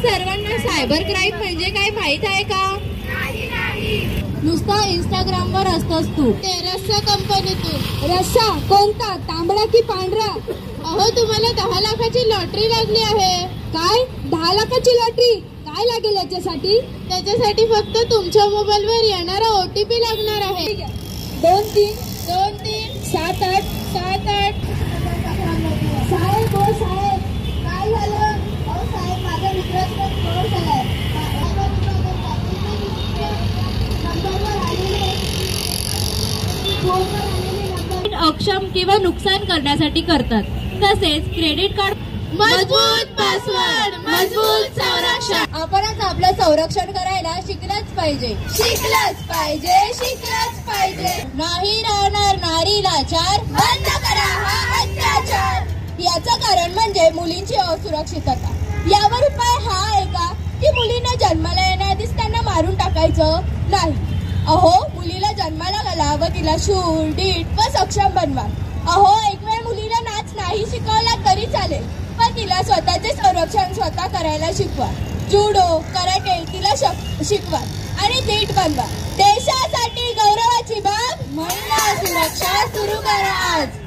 सर्वांना cyber crime म्हणजे काय माहित आहे का? नुसता इंस्टाग्रामवर असतोस तू. ते रस्सा कंपनीतून. रस्सा कोणता, तांबडा की पांढरा? अहो तुम्हाला 10 लाखाची लॉटरी लागली आहे. काय 10 लाखाची लॉटरी? काय लागेल याच्यासाठी? त्याच्यासाठी फक्त तुमच्या मोबाईलवर येणारा OTP लागणार आहे. 23 23 78 78. साहेब हो साहेब, काय झालं? अहो साहेब, माझा मित्राचा फोन झालाय. अक्षम किंवा नुकसान करण्यासाठी करतात. तसेच क्रेडिट कार्ड मजबूत पासवर्ड, मजबूत संरक्षण. आपणच आपलं संरक्षण करायला शिकलंच पाहिजे. शिकलंच पाहिजे, शिकलंच पाहिजे. नाही राहणार नारी लाचार, बंद करा हा अत्याचार. याचं कारण म्हणजे मुलींची असुरक्षितता. यावर उपाय हा आहे का की मुलींना जन्माला येण्याआधीच त्यांना मारून टाकायचं नाही. अहो, मुलीला जन्माला घाला व तिला शूर, डीट व सक्षम बनवा. अहो, एक वेळ मुलीला नाच नाही शिकवला तरी चालेल, पण तिला स्वतःचे संरक्षण स्वतः करायला शिकवा. जुडो, कराटे तिला शिकवा आणि धीट बनवा. देशासाठी गौरवाची बाब, महिला सुरक्षा सुरू करा आज.